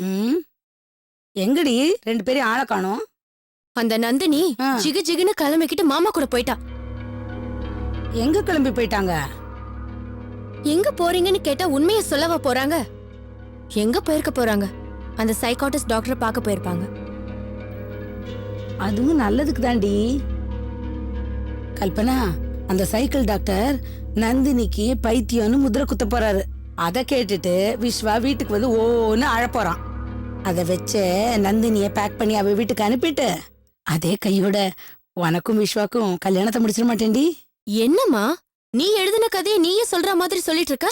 ம் எங்கடி 2 பேரும் ஆளை காணோம்? அந்த நந்தினி ஆ. ஜிகு ஜிகுன்னு கிளம்பிக்கிட்டு மாமா கூட போயிட்டா. எங்க கிளம்பி போயிட்டாங்க? எங்க போறீங்கன்னு கேட்டா உண்மையை சொல்லவா போறாங்க? எங்க போயிருக்க போறாங்க? அந்த சைக்காட்டிஸ்ட் டாக்டரை பார்க்க போயிருப்பாங்க. அதுவும் நல்லதுக்கு தாண்டி. கல்பனா, அந்த சைக்கிள் டாக்டர் நந்தினிக்கு பைத்தியம்னு முதிரை குத்த போறாரு. அதை கேட்டுட்டு விஸ்வா வீட்டுக்கு வந்து ஓன்னு அழப்போறான். அதை வச்சு நந்தினிய பேக் பண்ணி அவ வீட்டுக்கு அனுப்பிட்டு அதே கையோட உனக்கும் விஸ்வாக்கும் கல்யாணத்தை முடிச்சிட மாட்டேன்டி. என்னம்மா நீ எழுதின கதையை நீயே சொல்ற மாதிரி சொல்லிட்டு இருக்க?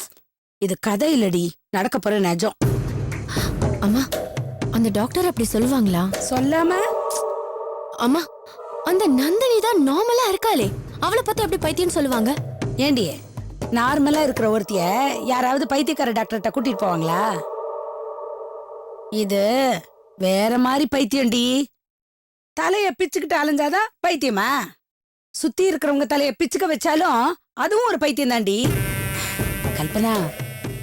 இது கதை இல்லடி, நடக்க போற நிஜம். அம்மா, அந்த டாக்டர் அப்படி சொல்லுவாங்களா? சொல்லாம அம்மா, அந்த நந்தினி தான் நார்மலா இருக்காளே, அவளை பத்தி அப்படி பைத்தியம்னு சொல்லுவாங்க? ஏண்டி, நார்மலா இருக்கிற ஒருத்திய யாராவது பைத்தியக்கார டாக்டர்கிட்ட கூட்டிட்டு போவாங்களா? இது வேற மாதிரி பைத்தியம்டி. தலைய பிச்சுக்கிட்டு அலைஞ்சாதான் பைத்தியமா? சுத்தி இருக்கிறவங்க தலைய பிச்சுக்க வச்சாலும் அதுவும் ஒரு பைத்தியம் தாண்டி. கல்பனா,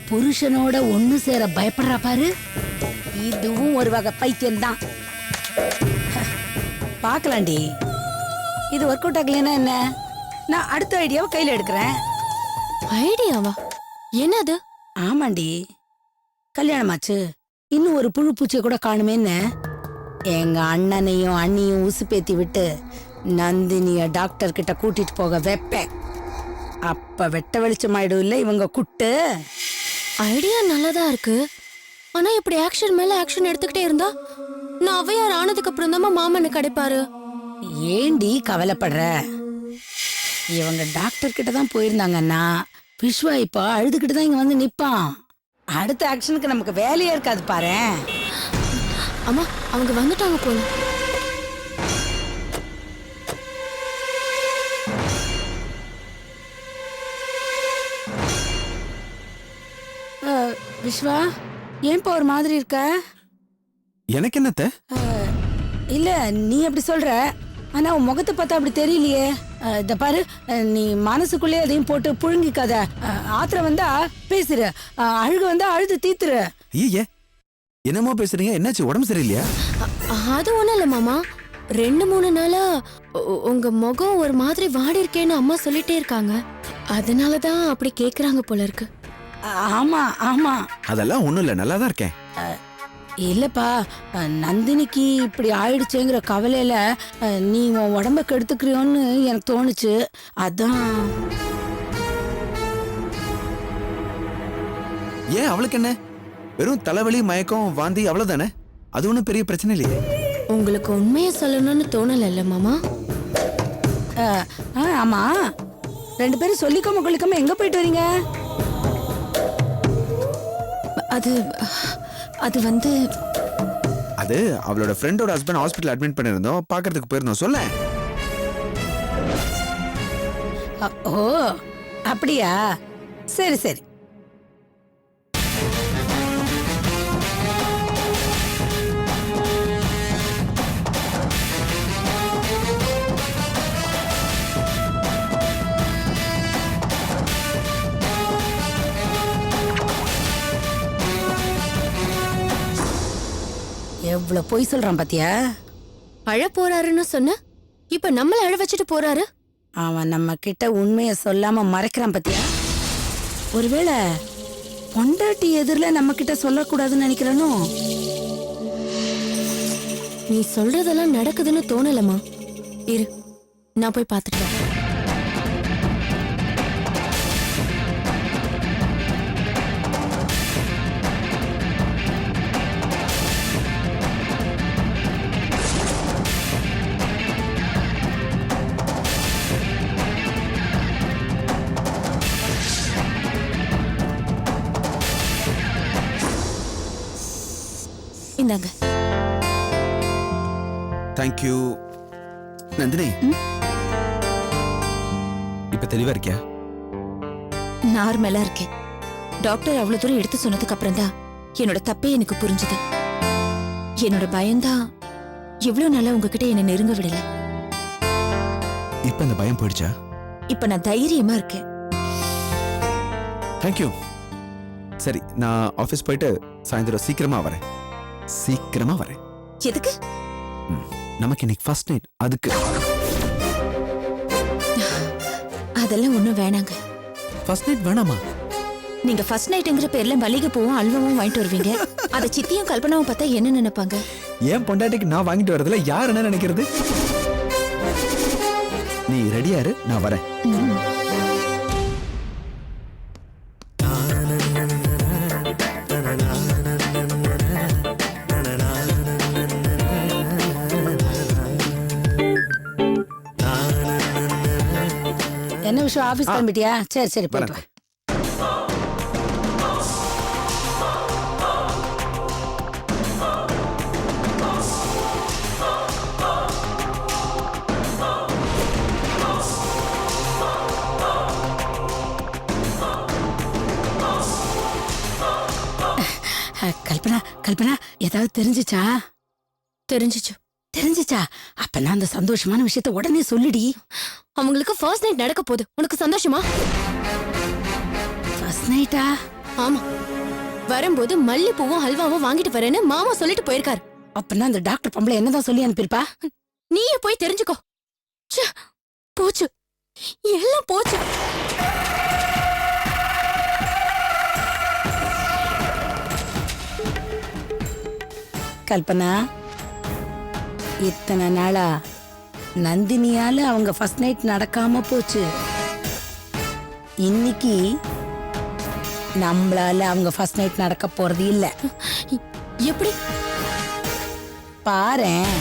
புருஷனோட ஒண்ணு சேர பயப்படுறா பாரு, இதுவும் ஒரு வகை பைத்தியம்தான். பாக்கலாண்டி. இது ஒர்க் அவுட் ஆகலைன்னா என்ன, நான் அடுத்த ஐடியாவை கையில எடுக்கிறேன். ஐடியாவா? என்னது? ஆமாண்டி, கல்யாணமாச்சு, இன்னும் ஒரு புழு பூச்சியை கூட காணுமேன்னு எங்க அண்ணனையும் அண்ணியும் உசுப்பேத்தி விட்டு நந்தினிய டாக்டர் கிட்ட கூட்டிட்டு போக வைப்பேன். அப்ப வெட்ட வெளிச்சமாயிடும் இல்ல இவங்க குட்டு. ஐடியா நல்லதா இருக்கு. ஆனா இப்படி ஆக்ஷன் மேல ஆக்ஷன் எடுத்துக்கிட்டே இருந்தா நான் அவையார் ஆனதுக்கு அப்புறம் தான் மாமனுக்கு கிடைப்பாரு. ஏண்டி கவலைப்படுற? இவங்க டாக்டர் கிட்ட தான் போயிருந்தாங்கன்னா விஸ்வா இப்ப அழுதுகிட்டு தான் இங்க வந்து நிப்பான். அடுத்த ஆக்ஷனுக்கு நமக்கு வேலையே இருக்காது பாரு. அம்மா, அவங்க வந்துட்டாங்க போல. விஸ்வா, ஏன்பா ஒரு மாதிரி இருக்க? எனக்கு என்னத்த? இல்ல, நீ அப்படி சொல்ற, ஆனா உன் முகத்தை பார்த்தா அப்படி தெரியலையே. இத பாரு, நீ மனசுக்குள்ளே அதையும் போட்டு புழுங்கிக்காத. ஆத்திரம் வந்தா பேசுற, அழுகு வந்தா அழுது தீத்துரு. ஐயே, என்னமோ பேசுறீங்க? என்னாச்சு? உடம்பு சரியில்லையா? அது ஒண்ணும் இல்ல மாமா, 2-3 நாளா உங்க முகம் ஒரு மாதிரி வாடி இருக்கேன்னு அம்மா சொல்லிட்டே இருக்காங்க. அதனாலதான் அப்படி கேக்குறாங்க போல இருக்கு. ஆமா ஆமா. அதெல்லாம் ஒண்ணும் இல்ல, நல்லா தான் இருக்கேன். இல்லப்பா, நந்தினிக்கு இப்படி ஆயிடுச்சுங்கிற கவலையில நீ உன் உடம்ப கெடுத்துக்கிறியோன்னு எனக்கு தோணுச்சு, அதான். ஏன், அவளுக்கு என்ன? வெறும் தலைவலி, மயக்கம், வாந்தி, அவ்வளவுதானே. அது ஒண்ணும் பெரிய பிரச்சனை இல்லையே. உங்களுக்கு உண்மையை சொல்லணும்னு தோணல மாமா? ஆமா, 2 பேரும் சொல்லிக்காம கொள்ளிக்காம எங்க போயிட்டு வரீங்க? அது வந்து அது அவளோட ஃப்ரெண்டோட ஹஸ்பண்ட் ஹாஸ்பிடல் அட்மிட் பண்ணிருந்தோம், பாக்குறதுக்கு போயிருந்தோம். சொல்ல. ஓ அப்படியா, சரி சரி. எவ்வளவு பொய் சொல்றான் பாத்தியா? அழ போறாருன்னு சொன்ன, இப்ப நம்மள அழ வச்சுட்டு போறாரு. அவன் நம்ம கிட்ட உண்மைய சொல்லாம மறைக்கிறான் பாத்தியா? ஒருவேளை பொண்டாட்டி எதிரில நம்ம கிட்ட சொல்லக்கூடாதுன்னு நினைக்கிறானோ? நீ சொல்றதெல்லாம் நடக்குதுன்னு தோணலமா? இரு, நான் போய் பார்த்துட்டு வரேன். இந்தாங்க. தேங்க்யூ. நந்தினி, இப்ப தெளிவா இருக்கியா? நார்மலா இருக்கேன். டாக்டர் அவ்வளவு தூரம் எடுத்து சொன்னதுக்கு அப்புறம் தான் என்னோட தப்பே எனக்கு புரிஞ்சுது. என்னோட பயம்தான் இவ்வளவு நாளா உங்ககிட்ட என்ன நெருங்க விடல. இப்ப இந்த பயம் போயிடுச்சா? இப்ப நான் தைரியமா இருக்கேன். தேங்க்யூ. சரி, நான் ஆபீஸ் போயிட்டு சாயந்தரம் சீக்கிரமா வரேன். சீக்கிரமா வரேன். எதுக்கு? நமக்கு இன்னைக்கு ஃபர்ஸ்ட் நைட், அதுக்கு. அதெல்லாம் ஒண்ணும் வேணாங்க. ஃபர்ஸ்ட் நைட் வேணாமா? நீங்க ஃபர்ஸ்ட் நைட்ங்கிற பேர்ல மல்லிகை பூவும் அல்வாவும் வாங்கிட்டு வருவீங்க. அத சித்தியும் கல்பனாவும் பார்த்தா என்ன நினைப்பாங்க? ஏன் பொண்டாட்டிக்கு நான் வாங்கிட்டு வரதுல யார் என்ன நினைக்கிறது? நீ ரெடியா இரு, நான் வரேன். என்ன விஷயம், ஆபீஸ் கிளம்பிட்டியா? சரி சரி போயிட்டு வா. கல்பனா கல்பனா, ஏதாவது தெரிஞ்சுச்சா? தெரிஞ்சுச்சா? அப்பனா அந்த சந்தோஷமான விஷயத்த உடனே சொல்லுடி. அவங்களுக்கு ஃபர்ஸ்ட் நைட் நடக்க போகுது. உனக்கு சந்தோஷமா? ஃபர்ஸ்ட் நைட்டா? ஆமா. வரும்போது மல்லிப்பூவும் ஹல்வாவும் வாங்கிட்டு வரேன்னு மாமா சொல்லிட்டு போயிருக்காரு. அப்பனா அந்த டாக்டர் பொம்பளை என்னதான் சொல்லி அனுப்பியிருப்பா? நீயே போய் தெரிஞ்சுக்கோ. ச்சே, போச்சு, எல்லாம் போச்சு. கல்பனா, இத்தனை நாளா நந்தினியால அவங்க ஃபர்ஸ்ட் நைட் நடக்காம போச்சு. இன்னைக்கு நம்மளால அவங்க ஃபர்ஸ்ட் நைட் நடக்க போறது இல்ல. எப்படி? பாரேன்.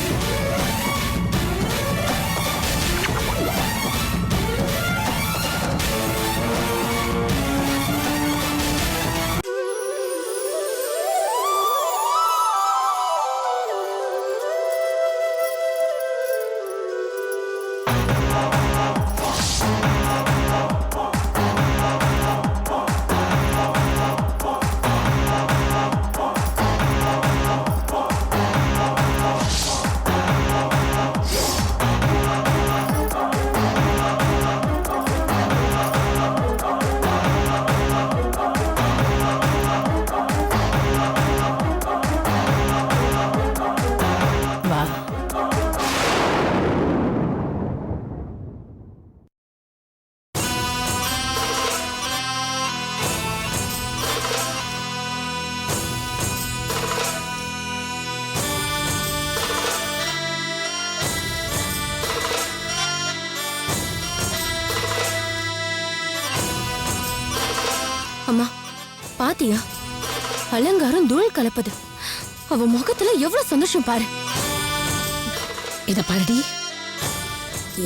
வா. அம்மா, பாத்தியா? அலங்காரம் தூள் கலப்பது. அவ முகத்துல எவ்வளவு சந்தோஷம் பாரு. இத பாருடி,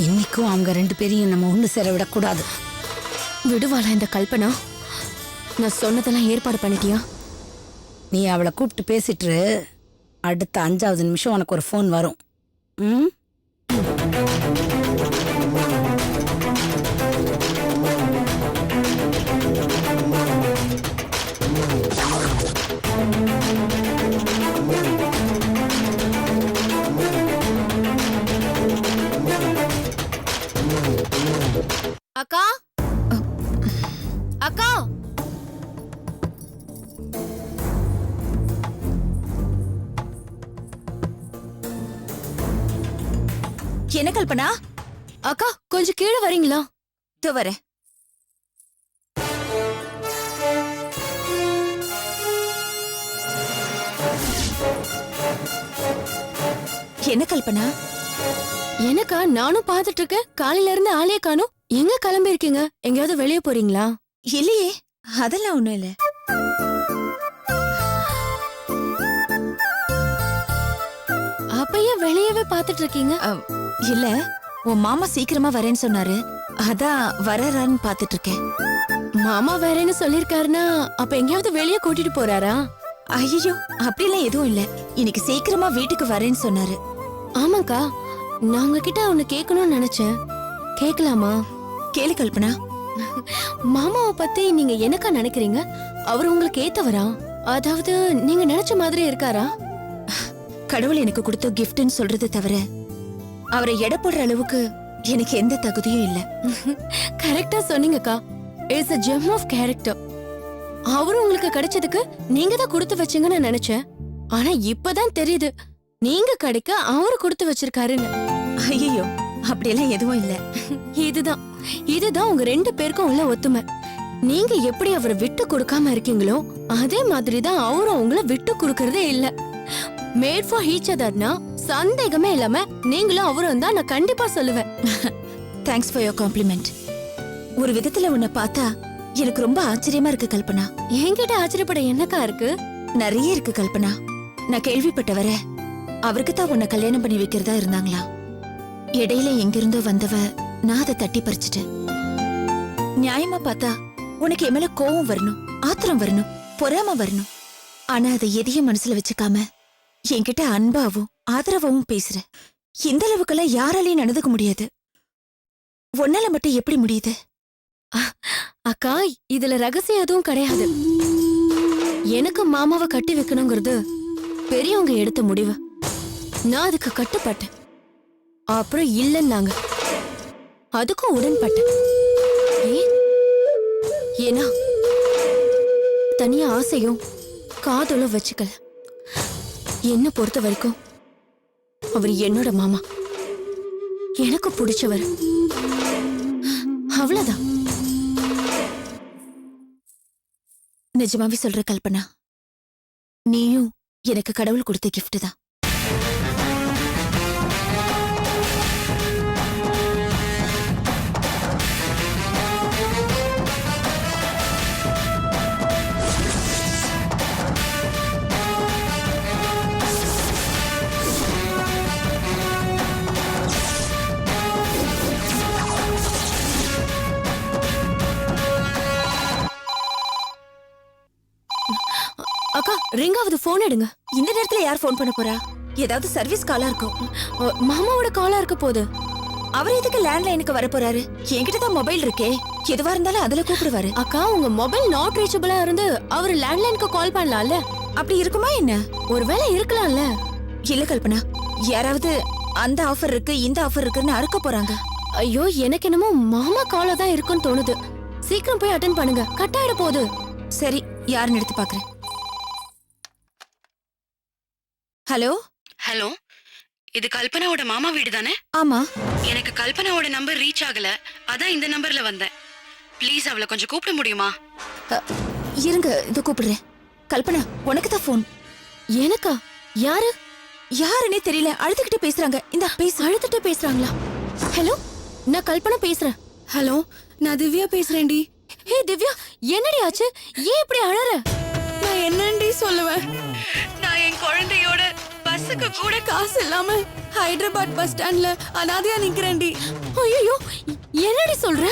இன்னைக்கும் அவங்க ரெண்டு பேரையும் நம்ம ஒண்ணு சேர விடக்கூடாது. விடுவாளா இந்த கல்பனா? நான் சொன்னதெல்லாம் ஏற்பாடு பண்ணிட்டியா? நீ அவளை கூப்பிட்டு பேசிட்டு அடுத்த 5வது நிமிஷம் உனக்கு ஒரு ஃபோன் வரும். ம்? அக்கா, அக்கா, என்ன கல்பனா? அக்கா கொஞ்சம் கீழே வரீங்களா? இதோ வரேன். என்ன கல்பனா? எனக்கா? நானும் பாத்துட்டு இருக்கேன். காலையில இருந்து ஆளே காணும். எங்க கிளம்பி இருக்கீங்க? எங்கயாவது வெளியே போறீங்களா? இல்லையே, அதெல்லாம் ஒண்ணும் இல்ல. அப்ப ஏன் வெளியவே பாத்துட்டு இருக்கீங்க? இல்ல, உன் மாமா சீக்கிரமா வரேன்னு சொன்னாரு. அதான் வராரான்னு பாத்துட்டு இருக்கேன். மாமா வேறேன்னு சொல்லிருக்காருன்னா அப்ப எங்கயாவது வெளியே கூட்டிட்டு போறாரா? ஐயோ, அப்படிலாம் எதுவும் இல்ல. இன்னைக்கு சீக்கிரமா வீட்டுக்கு வரேன்னு சொன்னாரு. ஆமாக்கா, நான் உங்ககிட்ட ஒன்னு கேட்கணும்னு நினைச்சேன். கேட்கலாமா? கேளு கல்பனா. மாமாவை பத்தி நீங்க என்னக்கா நினைக்கிறீங்க? அவர் உங்களுக்கு ஏத்தவரா? அதாவது நீங்க நினைச்ச மாதிரி இருக்காரா? கடவுள் எனக்கு கொடுத்த கிஃப்ட்னு சொல்றது தவிர அவரை எடை போடுற அளவுக்கு எனக்கு எந்த தகுதியும் இல்ல. கரெக்டா சொன்னீங்கக்கா. It's a gem of character. அவரும் உங்களுக்கு கிடைச்சதுக்கு நீங்க தான் கொடுத்து வச்சீங்கன்னு நினைச்சேன். ஆனா இப்பதான் தெரியுது நீங்க கிடைக்க அவரு கொடுத்து வச்சிருக்காருன்னு. ஐயோ, அப்படியெல்லாம் எதுவும் இல்ல. இதுதான் உங்க 2 பேருக்கும் உள்ள ஒத்துமை. நீங்க எப்படி அவரை விட்டு கொடுக்காம இருக்கீங்களோ அதே மாதிரிதான் அவரும் உங்களை விட்டு கொடுக்கறதே இல்ல. மேட் ஃபார் ஈச் அதர்னா சந்தேகமே இல்லாம நீங்களும் அவரும் தான் நான் கண்டிப்பா சொல்லுவேன். Thanks for your compliment. ஒரு விதத்துல உன்னை பார்த்தா எனக்கு ரொம்ப ஆச்சரியமா இருக்கு கல்பனா. என்கிட்ட ஆச்சரியப்பட என்னக்கா இருக்கு? நிறைய இருக்கு கல்பனா. நான் கேள்விப்பட்டவர அவருக்கு தான் உன்னை கல்யாணம் பண்ணி வைக்கிறதா இருந்தாங்களா. இடையில எங்கிருந்தோ வந்தவ நான் அதை தட்டி பறிச்சுட்டேன். நியாயமா பார்த்தா உனக்கு என் மேல கோவம் வரணும், ஆத்திரம் வரணும், பொறாம வரணும். ஆனா அதை எதையும் மனசுல வச்சுக்காம என்கிட்ட அன்பாவும் ஆதரவாவும் பேசுற. இந்த அளவுக்கெல்லாம் யாராலையும் நடந்துக்க முடியாது. உன்னால மட்டும் எப்படி முடியுது? அக்கா, இதுல ரகசியம் எதுவும் கிடையாது. எனக்கு மாமாவை கட்டி வைக்கணுங்கிறது பெரியவங்க எடுத்த முடிவு. நான் அதுக்கு கட்டுப்பட்டேன். அப்புறம் இல்லன்னாங்க, அதுக்கும் உடன்பட்டேன். ஏன்னா தனியா ஆசையும் காதலும் வச்சுக்கல. என்ன பொறுத்த வரைக்கும் அவர் என்னோட மாமா, எனக்கு பிடிச்சவர், அவ்வளவுதான். நிஜமாவே சொல்ற கல்பனா, நீயும் எனக்கு கடவுள் கொடுத்த gift தான். அக்கா, ரிங்காவது போன் எடுங்க. இந்த நேரத்துல யார் போன் பண்ண போறா? ஏதாவது சர்வீஸ் காலா இருக்கும். மாமாவோட காலா இருக்க போகுது. அவர் எதுக்கு லேண்ட்லைனுக்கு வர போறாரு? என்கிட்ட தான் மொபைல் இருக்கே, எதுவா இருந்தாலும் அதுல கூப்பிடுவாரு. அக்கா, உங்க மொபைல் நாட் ரீச்சபிளா இருந்து அவர் லேண்ட்லைனுக்கு கால் பண்ணலாம்ல? அப்படி இருக்குமா என்ன? ஒருவேளை இருக்கலாம்ல. இல்ல கல்பனா, யாராவது அந்த ஆஃபர் இருக்கு இந்த ஆஃபர் இருக்குன்னு அறுக்க போறாங்க. ஐயோ, எனக்கு என்னமோ மாமா காலா தான் இருக்குன்னு தோணுது. சீக்கிரம் போய் அட்டென்ட் பண்ணுங்க, கட் ஆயிட போகுது. சரி, யாருன்னு எடுத்து பாக்குறேன். ஹலோ ஹலோ, இது கல்பனாவோட மாமா வீடு தானே? ஆமா. எனக்கு கல்பனாவோட நம்பர் ரீச் ஆகல, அதான் இந்த நம்பர்ல வந்தேன். ப்ளீஸ் அவளை கொஞ்சம் கூப்பிட முடியுமா? இருங்க, இது கூப்பிடுறேன். கல்பனா, உனக்கு தான் போன். எனக்கா? யாரு? யாருன்னே தெரியல, அழுதுகிட்டே பேசுறாங்க. இந்த பேச. அழுதுட்டு பேசுறாங்களா? ஹலோ, நான் கல்பனா பேசுறேன். ஹலோ, நான் திவ்யா பேசுறேன்டி. ஹே திவ்யா, என்னடி ஆச்சு? ஏன் இப்படி அழற? நான் என்னண்டி சொல்லுவேன்? நான் என் குழந்தையோட பஸ்ஸுக்கு கூட காசு இல்லாம ஹைதராபாத் பஸ் ஸ்டாண்ட்ல அனாதையா நிக்கிறேன்டி. ஐயோ, என்னடி சொல்ற?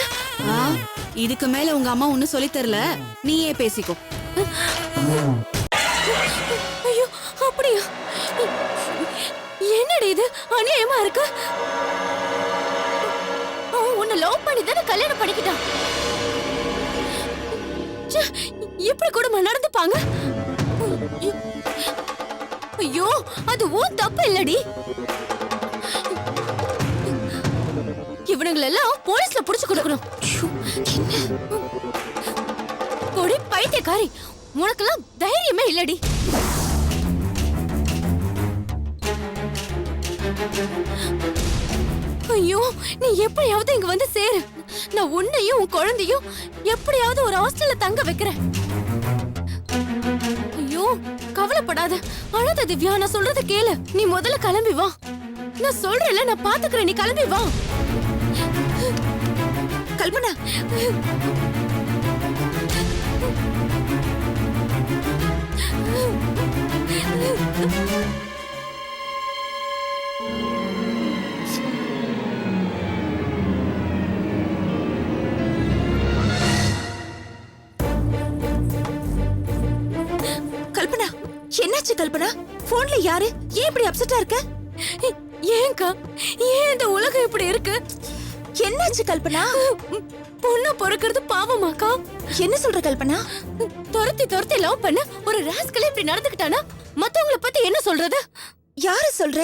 இதுக்கு மேல உங்க அம்மா ஒன்னும் சொல்லி தரல, நீயே பேசிக்கோ. ஐயோ, அப்படியா? என்னடி இது அநியாயமா இருக்கு? அவன் உன்னை லவ் பண்ணி தானே கல்யாணம் பண்ணிக்கிட்டான். இப்படி கூட நடந்துப்பாங்க? ஐயோ, அது உன் தப்பு இல்லடி. இவனுங்களெல்லாம் போலீஸ்ல புடிச்சு கொடுக்கணும். பொடி பைத்தியக்காரி, உனக்கெல்லாம் தைரியமே இல்லடி. ஐயோ, நீ எப்படியாவது இங்க வந்து சேரு. நான் உன்னையும் உன் குழந்தையும் எப்படியாவது ஒரு ஹாஸ்டல்ல தங்க வைக்கிறேன். ஐயோ, கவலைப்படாத, அழாத திவ்யா, நான் சொல்றத கேளு. நீ முதல்ல கிளம்பி வா. நான் சொல்றேன்ல, நான் பாத்துக்கிறேன், நீ கிளம்பி வா. கல்பனா, கல்பனா, என்னாச்சு கல்பனா? போன்ல யாரு? ஏன் இப்படி அப்செட்டா இருக்க? ஏன்க்கா, ஏன் இந்த உலகம் இப்படி இருக்கு? என்னாச்சு கல்பனா? பொண்ணு பொறுக்கிறது பாவமாக்கா? என்ன சொல்ற கல்பனா? துரத்தி துரத்தி லவ் பண்ண ஒரு ராஸ்கல் இப்படி நடந்துக்கிட்டானா மத்தவங்கள பத்தி என்ன சொல்றது? யார சொல்ற?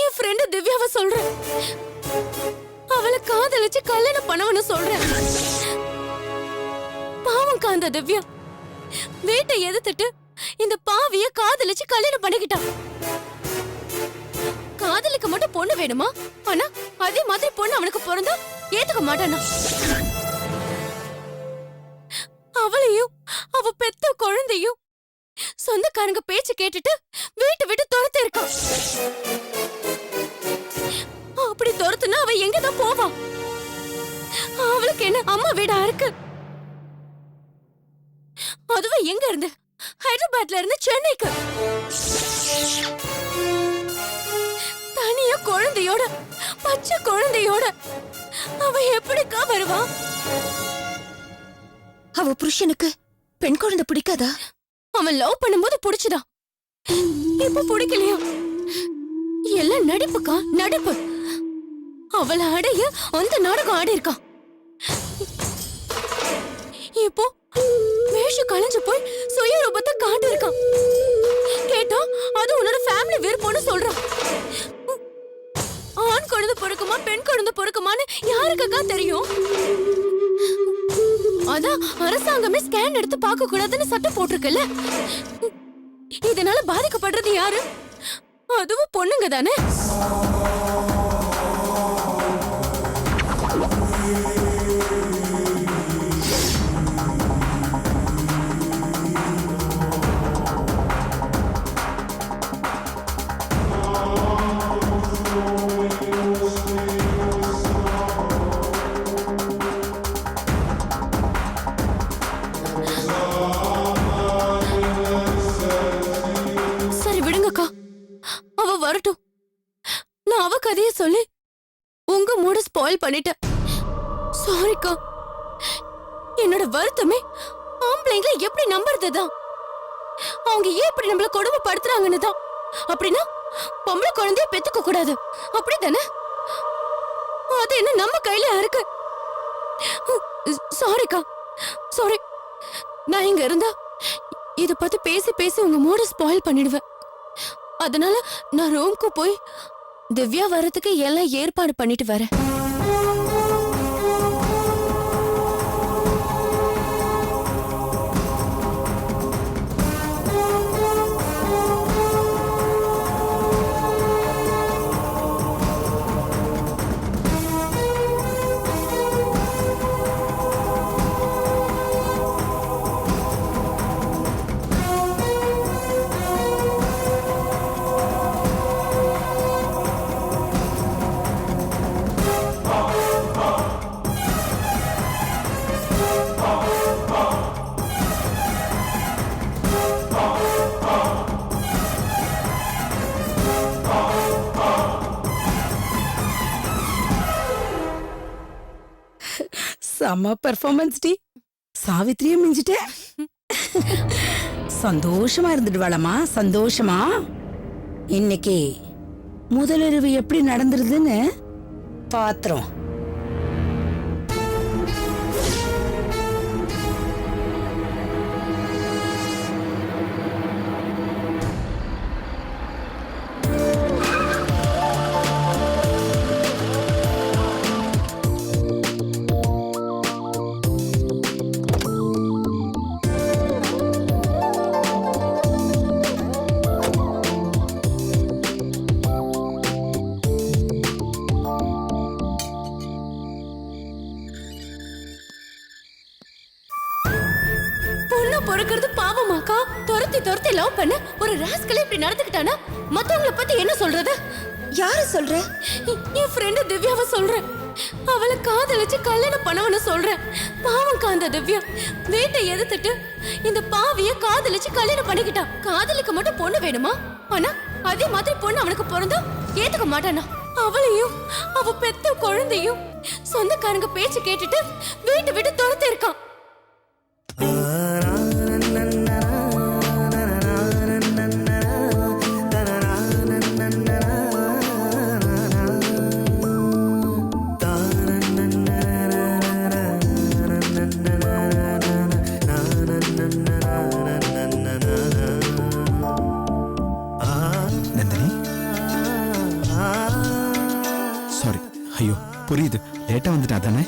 என் ஃப்ரெண்ட் திவ்யாவை சொல்றேன். அவளை காதலிச்சு கல்யாணம் பண்ணவனு சொல்றேன். பாவம் அந்த திவ்யா வீட்டை எதிர்த்துட்டு இந்த பாவிய காதலிச்சு கல்யாணம் பண்ணிக்கிட்டான். காதலுக்கு மட்டும் பொண்ணு வேணுமா? ஆனா அதே மாதிரி பொண்ணு அவனுக்கு பிறந்தா ஏத்துக்க மாட்டானா? அவளையும் அவ பெத்த குழந்தையும் சொந்தக்காரங்க பேச்சு கேட்டுட்டு வீட்டை விட்டு துரத்தி இருக்கான். அப்படி துரத்துனா அவ எங்கதான் போவான்? அவளுக்கு என்ன அம்மா வீடா இருக்கு? அதுவும் எங்க இருந்து? ஹைதராபாத்ல இருந்து சென்னைக்கு தனியா குழந்தையோட, பச்சை குழந்தையோட அவ எப்படிக்கா வருவா? அவ புருஷனுக்கு பெண் குழந்தை பிடிக்காதா? அவன் லவ் பண்ணும்போது பிடிச்சுதான், இப்ப பிடிக்கலையா? எல்லாம் நடிப்புக்கா, நடிப்பு. அவளை அடைய அந்த நாடகம் ஆடி இருக்கான். இப்போ வேஷம் கலைஞ்சு போய் சுயரூபத்தை காட்டு இருக்கான். கேட்டா அது உன்னோட ஃபேமிலி விருப்பம்னு சொல்றான். ஆண் குழந்தை பொறுக்குமா பெண் குழந்தை பொறுக்குமான்னு யாருக்கா தெரியும்? அதான் அரசாங்கமே ஸ்கேன் எடுத்து பார்க்க கூடாதுன்னு சட்டம் போட்டிருக்குல்ல. இதனால பாதிக்கப்படுறது யாரு? அதுவும் பொண்ணுங்க தானே. சரி விடுங்கக்கா, அவ வரட்டும். நான் அவ கதைய சொல்லி உங்க மூட ஸ்பாயில் பண்ணிட்டேன். சாரிக்கா. என்னோட வருத்தமே ஆம்பளைங்களை எப்படி நம்புறதுதான். அவங்க ஏன் இப்படி நம்மள கொடுமைப்படுத்துறாங்கன்னு தான். அப்படின்னா பொம்பளை குழந்தைய பெத்துக்க கூடாது அப்படித்தானே? அது என்ன நம்ம கையில இருக்கு? சாரிக்கா, சாரி. நான் இங்க இருந்தா இத பத்தி பேசி பேசி உங்க மூட ஸ்பாயில் பண்ணிடுவேன். அதனால நான் ரூம்க்கு போய் திவ்யா வரதுக்கு எல்லாம் ஏற்பாடு பண்ணிட்டு வரேன். செம்ம பெர்ஃபார்மன்ஸ் டி. சாவித்திரியே மிஞ்சிட்ட. சந்தோஷமா இருந்துடுவாளமா, சந்தோஷமா. இன்னைக்கு முதலிரவு எப்படி நடந்துருதுன்னு பாத்திரம். பொறுக்கிறது பாவமாக்கா? துரத்தி துரத்தி லவ் பண்ண ஒரு ராஸ்கல் இப்படி நடந்துக்கிட்டானா மத்தவங்கள பத்தி என்ன சொல்றது? யார சொல்ற? என் ஃப்ரெண்ட் திவ்யாவை சொல்றேன். அவளை காதலிச்சு கல்யாணம் பண்ணவன சொல்றேன். பாவம் காந்த திவ்யா வீட்டை எதிர்த்துட்டு இந்த பாவிய காதலிச்சு கல்யாணம் பண்ணிக்கிட்டா. காதலுக்கு மட்டும் பொண்ணு வேணுமா? ஆனா அதே மாதிரி பொண்ணு அவனுக்கு பிறந்தா ஏத்துக்க மாட்டானா? அவளையும் அவ பெத்த குழந்தையும் சொந்தக்காரங்க பேச்சு கேட்டுட்டு வீட்டை விட்டு துரத்தி இருக்கான். புரியுது, லேட்டா வந்துட்டா தானே.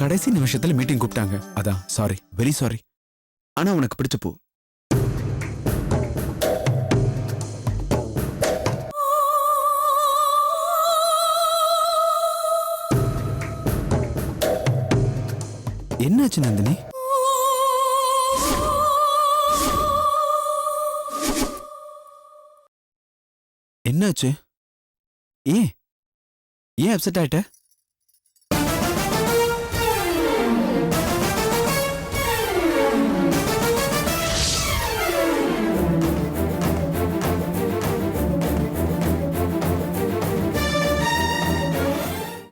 கடைசி நிமிஷத்துல மீட்டிங் கூப்பிட்டாங்க, அதான் சாரி, வெரி சாரி. ஆனா உனக்கு பிடிச்ச பூ என்னாச்சு நந்தினி? என்னாச்சு? ஏன் அப்செட் ஆயிட்ட?